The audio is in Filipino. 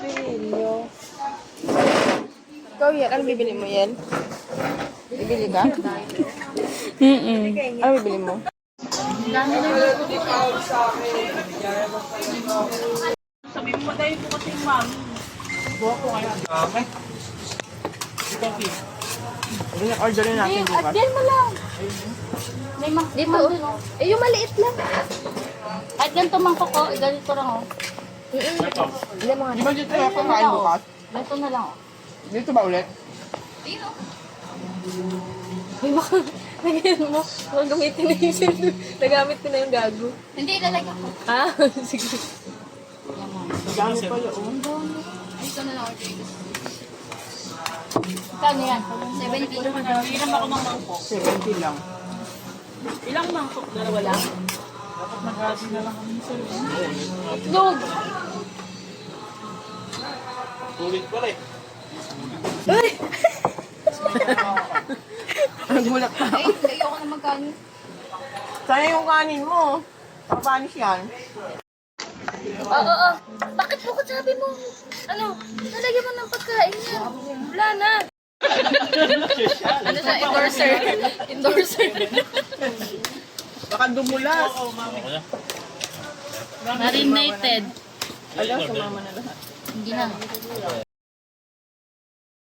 Sirilyo. Ikaw yan, ano bibili mo yan? Bibili ka? Ano bibili mo? Sabihin mo dahil po kasi yung mami. Buha ko kaya. Okay. Ito, Kim. Ano yung orderin natin bukas? Adyan mo lang. May dito. Eh, yung maliit lang. At ganito mangkok ko, ganito lang oh. Hindi mga di ba dito yung kakain bukas? Ganito na lang oh. Dito ba ulit? Dito. Ay, baka nagyan mo. Baka gamitin na yung sendo. Nagamit ko na yung gago. Hindi, lalagyan ko. Ah, sige. Gamit pa yun. Ay, ito na lang order ko. Kano yan? 70. Ilang ako ng mangkok? 70 lang. Ilang mangkok? Dalawa lang? Dapat mag-hati na lang kami sa Log! Ulit pala eh. Ay! Nagulat pa. Ay, ayoko na magkano. Sana yung kanin mo. Papanis yan. Oo. Bakit po sabi mo? Ano? Nalagyan mo ng pagkain niya. Wala na. Ano siya? Endorser. Endorser. Baka dumulas. Marinated. Ala, sumama na lahat. Hindi na.